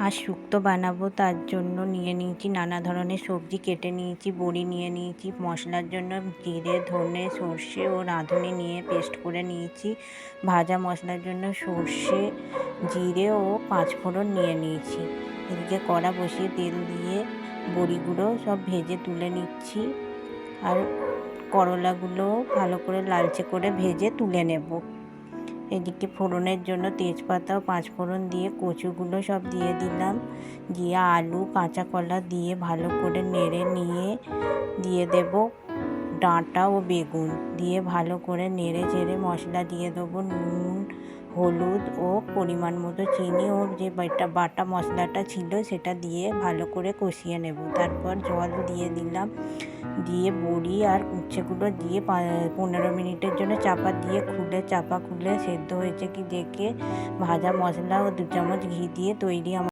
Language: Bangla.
আর শুক্তো বানাবো, তার জন্য নিয়ে নিয়েছি নানা ধরনের সবজি, কেটে নিয়েছি, বড়ি নিয়ে নিয়েছি, মশলার জন্য জিরে, ধনে, সর্ষে ও রাঁধুনি নিয়ে পেস্ট করে নিয়েছি, ভাজা মশলার জন্য সর্ষে, জিরে ও পাঁচফোড়ন নিয়ে নিয়েছি। এদিকে কড়া বসিয়ে তেল দিয়ে বড়িগুলো সব ভেজে তুলে নিচ্ছি, আর করলাগুলো ভালো করে লালচে করে ভেজে তুলে নেব। এদিকে ফোড়নের জন্য তেজপাতা ও পাঁচফোড়ন দিয়ে কচুগুলো সব দিয়ে দিলাম, দিয়ে আলু, কাঁচা কলা দিয়ে ভালো করে নেড়ে নিয়ে দিয়ে দেব ডাঁটা ও বেগুন, দিয়ে ভালো করে নেড়ে চেড়ে মশলা দিয়ে দেবো নুন, হলুদ ও পরিমাণ মতো চিনি ও যে বাটা মশলাটা ছিল সেটা দিয়ে ভালো করে কষিয়ে নেব। তারপর জল দিয়ে দিলাম, দিয়ে বড়ি আর উচ্ছেগুলো দিয়ে 15 মিনিটের জন্য চাপা খুলে সেদ্ধ হয়েছে কি দেখে ভাজা মশলা ও 2 চামচ ঘি দিয়ে তৈরি